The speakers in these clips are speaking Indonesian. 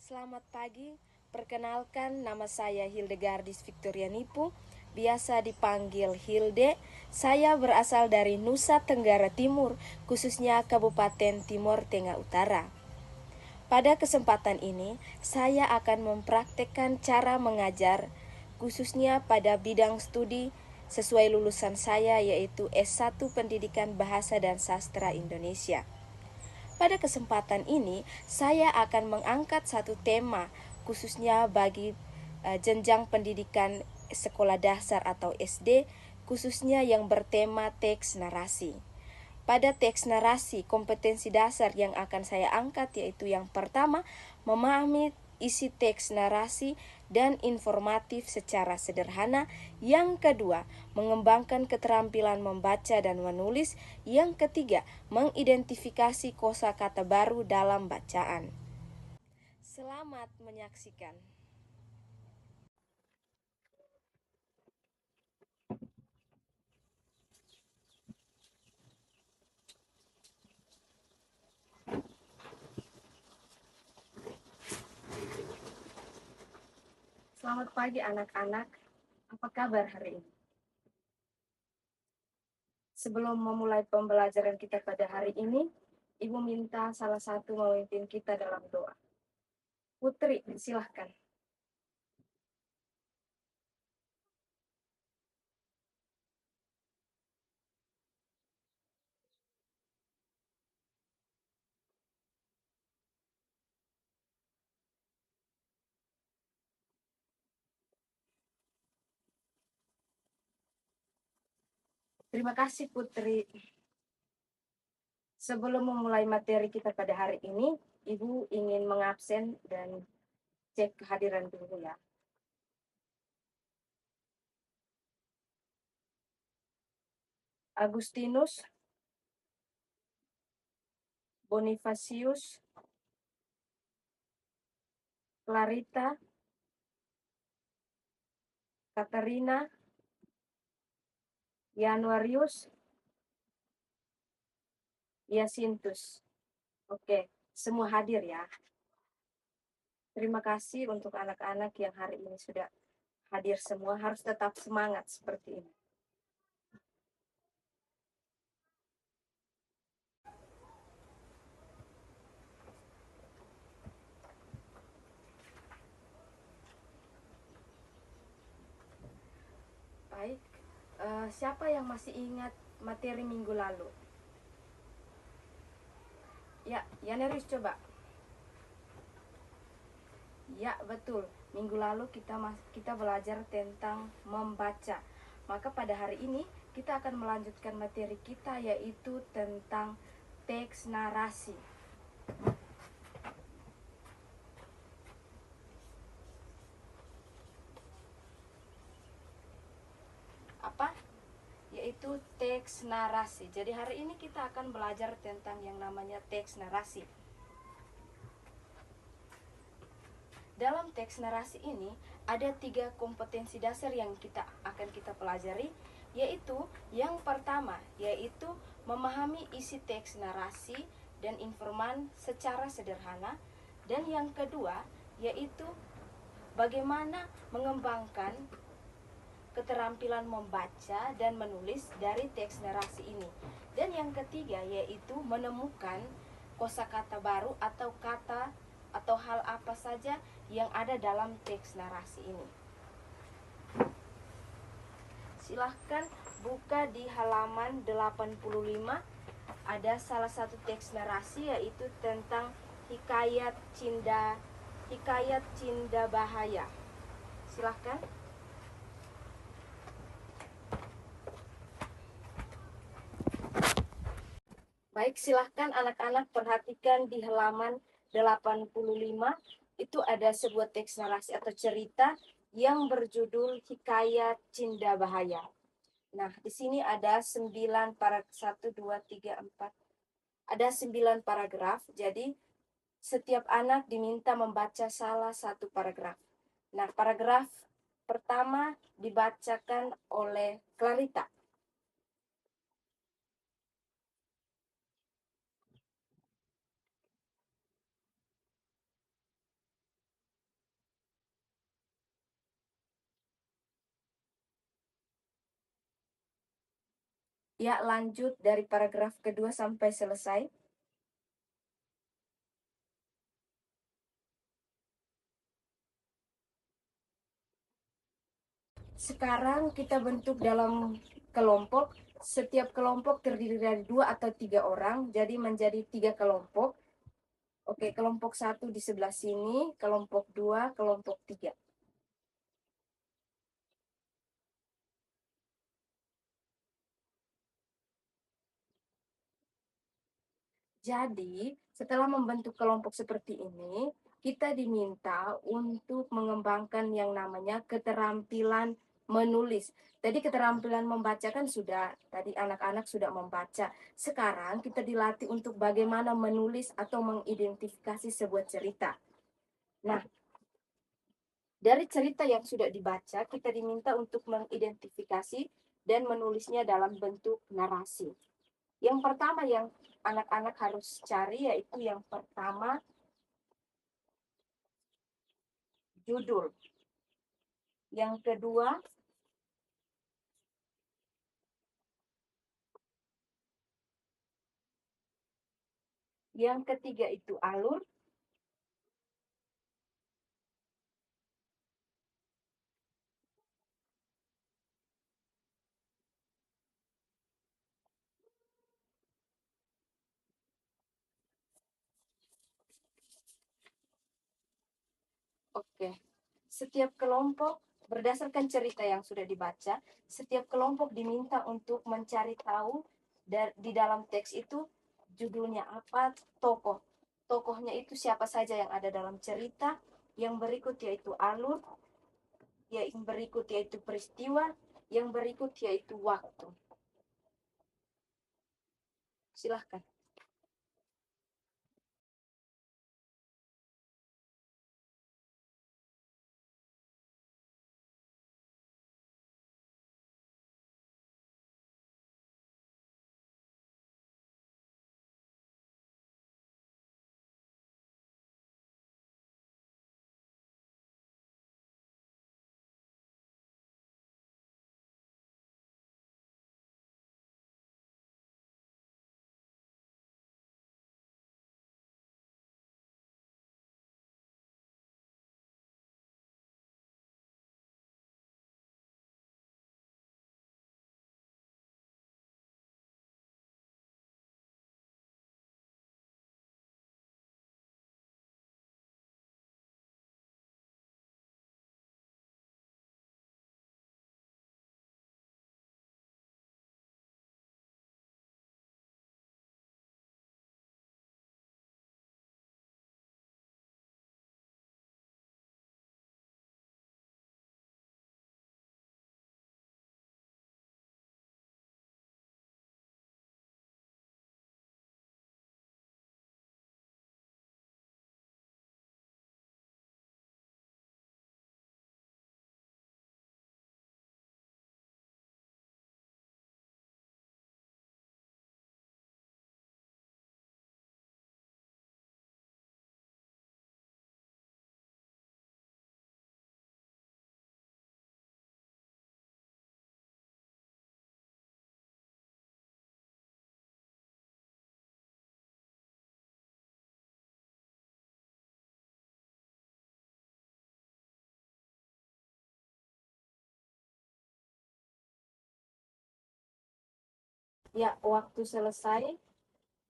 Selamat pagi, perkenalkan nama saya Hildegardis Victorianipu, biasa dipanggil Hilde. Saya berasal dari Nusa Tenggara Timur, khususnya Kabupaten Timor Tengah Utara. Pada kesempatan ini, saya akan mempraktekkan cara mengajar, khususnya pada bidang studi sesuai lulusan saya yaitu S1 Pendidikan Bahasa dan Sastra Indonesia. Pada kesempatan ini, saya akan mengangkat satu tema khususnya bagi jenjang pendidikan sekolah dasar atau SD, khususnya yang bertema teks narasi. Pada teks narasi, kompetensi dasar yang akan saya angkat yaitu yang pertama, memahami isi teks narasi dan informatif secara sederhana. Yang kedua, mengembangkan keterampilan membaca dan menulis. Yang ketiga, mengidentifikasi kosakata baru dalam bacaan. Selamat menyaksikan. Selamat pagi anak-anak. Apa kabar hari ini? Sebelum memulai pembelajaran kita pada hari ini, Ibu minta salah satu memimpin kita dalam doa. Putri, silahkan. Terima kasih Putri. Sebelum memulai materi kita pada hari ini, Ibu ingin mengabsen dan cek kehadiran dulu ya. Agustinus, Bonifacius, Clarita, Katarina, Januarius, Yasintus. Oke, semua hadir ya. Terima kasih untuk anak-anak yang hari ini sudah hadir semua. Harus tetap semangat seperti ini. Baik, siapa yang masih ingat materi minggu lalu? Ya, Yaneris coba. Ya, betul. Minggu lalu kita belajar tentang membaca. Maka pada hari ini kita akan melanjutkan materi kita yaitu tentang teks narasi. Apa? Yaitu teks narasi. Jadi hari ini kita akan belajar tentang yang namanya teks narasi. Dalam teks narasi ini ada 3 kompetensi dasar yang akan kita pelajari, yaitu yang pertama yaitu memahami isi teks narasi dan informan secara sederhana, dan yang kedua yaitu bagaimana mengembangkan keterampilan membaca dan menulis dari teks narasi ini, dan yang ketiga yaitu menemukan kosakata baru atau kata atau hal apa saja yang ada dalam teks narasi ini. Silahkan buka di halaman 85. Ada salah satu teks narasi yaitu tentang hikayat Cinda Bahaya. Silahkan. Baik, silahkan anak-anak perhatikan di halaman 85. Itu ada sebuah teks narasi atau cerita yang berjudul Hikayat Cinda Bahaya. Nah, di sini ada 9 paragraf, 1, 2, 3, 4. Ada 9 paragraf, jadi setiap anak diminta membaca salah satu paragraf. Nah, paragraf pertama dibacakan oleh Clarita. Ya, lanjut dari paragraf kedua sampai selesai. Sekarang kita bentuk dalam kelompok. Setiap kelompok terdiri dari 2 atau 3 orang, jadi menjadi 3 kelompok. Oke, kelompok 1 di sebelah sini, kelompok 2, kelompok 3. Jadi, setelah membentuk kelompok seperti ini, kita diminta untuk mengembangkan yang namanya keterampilan menulis. Tadi keterampilan membaca kan sudah, tadi anak-anak sudah membaca. Sekarang kita dilatih untuk bagaimana menulis atau mengidentifikasi sebuah cerita. Nah, dari cerita yang sudah dibaca, kita diminta untuk mengidentifikasi dan menulisnya dalam bentuk narasi. Yang pertama yang anak-anak harus cari yaitu yang pertama judul. Yang kedua yang ketiga itu alur. Oke. Setiap kelompok berdasarkan cerita yang sudah dibaca, setiap kelompok diminta untuk mencari tahu di dalam teks itu judulnya apa, tokoh. Tokohnya itu siapa saja yang ada dalam cerita, yang berikut yaitu alur, yang berikut yaitu peristiwa, yang berikut yaitu waktu. Silahkan. Ya, waktu selesai.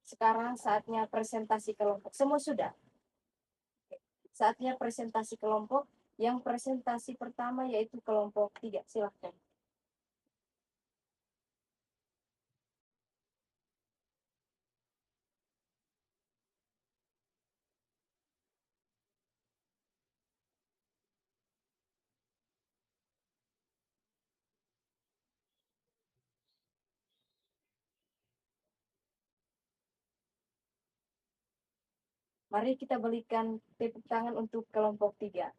Sekarang saatnya presentasi kelompok. Semua sudah. Saatnya presentasi kelompok. Yang presentasi pertama yaitu kelompok 3. Silahkan. Mari kita berikan tepuk tangan untuk kelompok 3.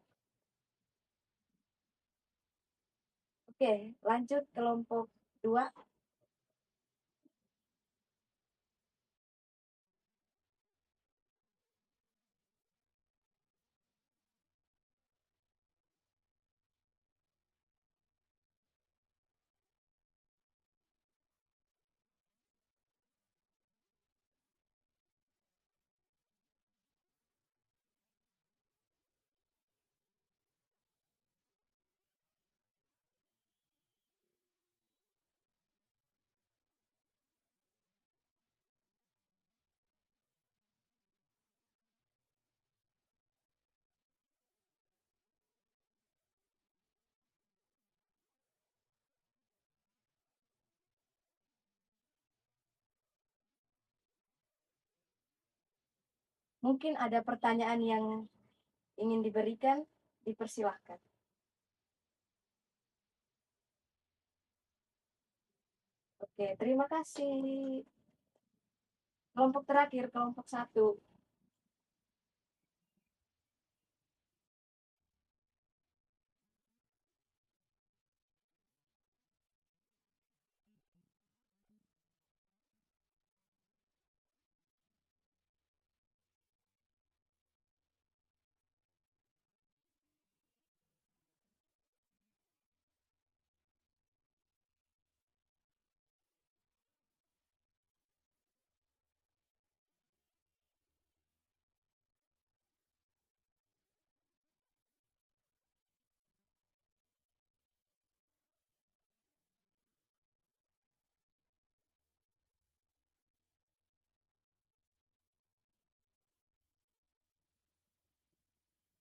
Oke, lanjut kelompok 2. Mungkin ada pertanyaan yang ingin diberikan, dipersilahkan. Oke, terima kasih. Kelompok terakhir, kelompok 1.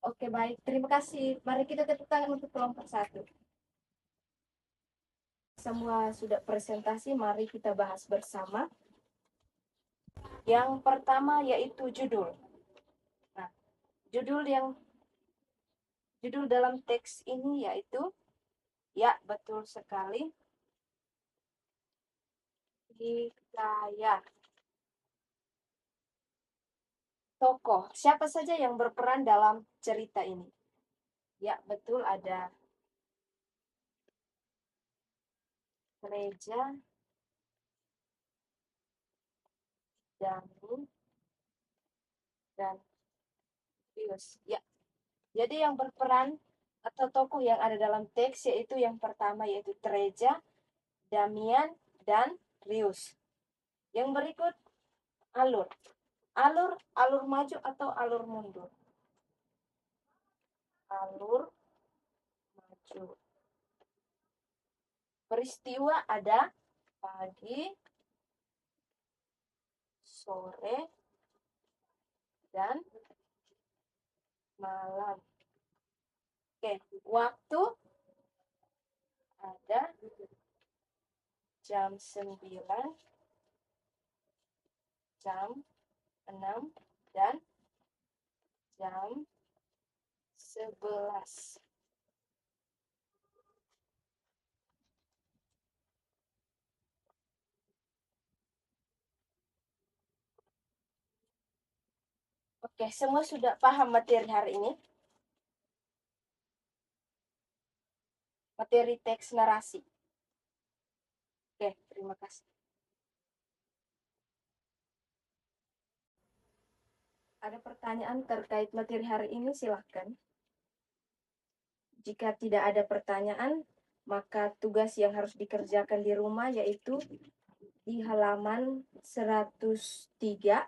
Oke, baik. Terima kasih. Mari kita tepuk tangan untuk kelompok 1. Semua sudah presentasi, mari kita bahas bersama. Yang pertama yaitu judul. Nah, judul dalam teks ini yaitu, ya betul sekali, hikayat. Tokoh, siapa saja yang berperan dalam cerita ini? Ya, betul, ada Reja, Dani, dan Pius. Ya, jadi yang berperan atau tokoh yang ada dalam teks yaitu yang pertama yaitu Treja, Damian, dan Rius. Yang berikut alur. Alur maju atau alur mundur? Alur maju. Peristiwa ada pagi, sore, dan malam. Oke, waktu ada jam 9, jam 6, dan jam 11. Oke, semua sudah paham materi hari ini? Materi teks narasi. Oke, terima kasih. Ada pertanyaan terkait materi hari ini, silahkan. Jika tidak ada pertanyaan, maka tugas yang harus dikerjakan di rumah yaitu di halaman 103,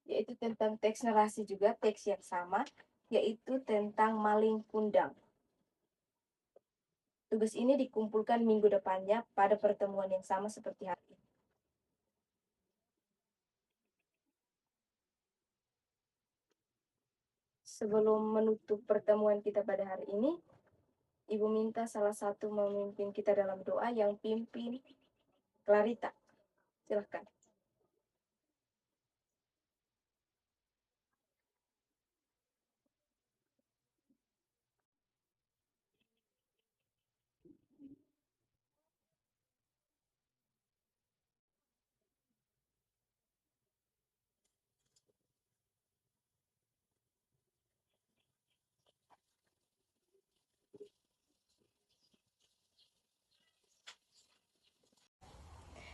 yaitu tentang teks narasi juga, teks yang sama, yaitu tentang maling kundang. Tugas ini dikumpulkan minggu depannya pada pertemuan yang sama seperti hari ini. Sebelum menutup pertemuan kita pada hari ini, Ibu minta salah satu memimpin kita dalam doa, yang pimpin Clarita. Silahkan.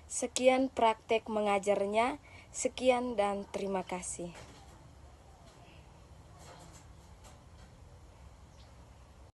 Sekian praktek mengajarnya. Sekian dan terima kasih.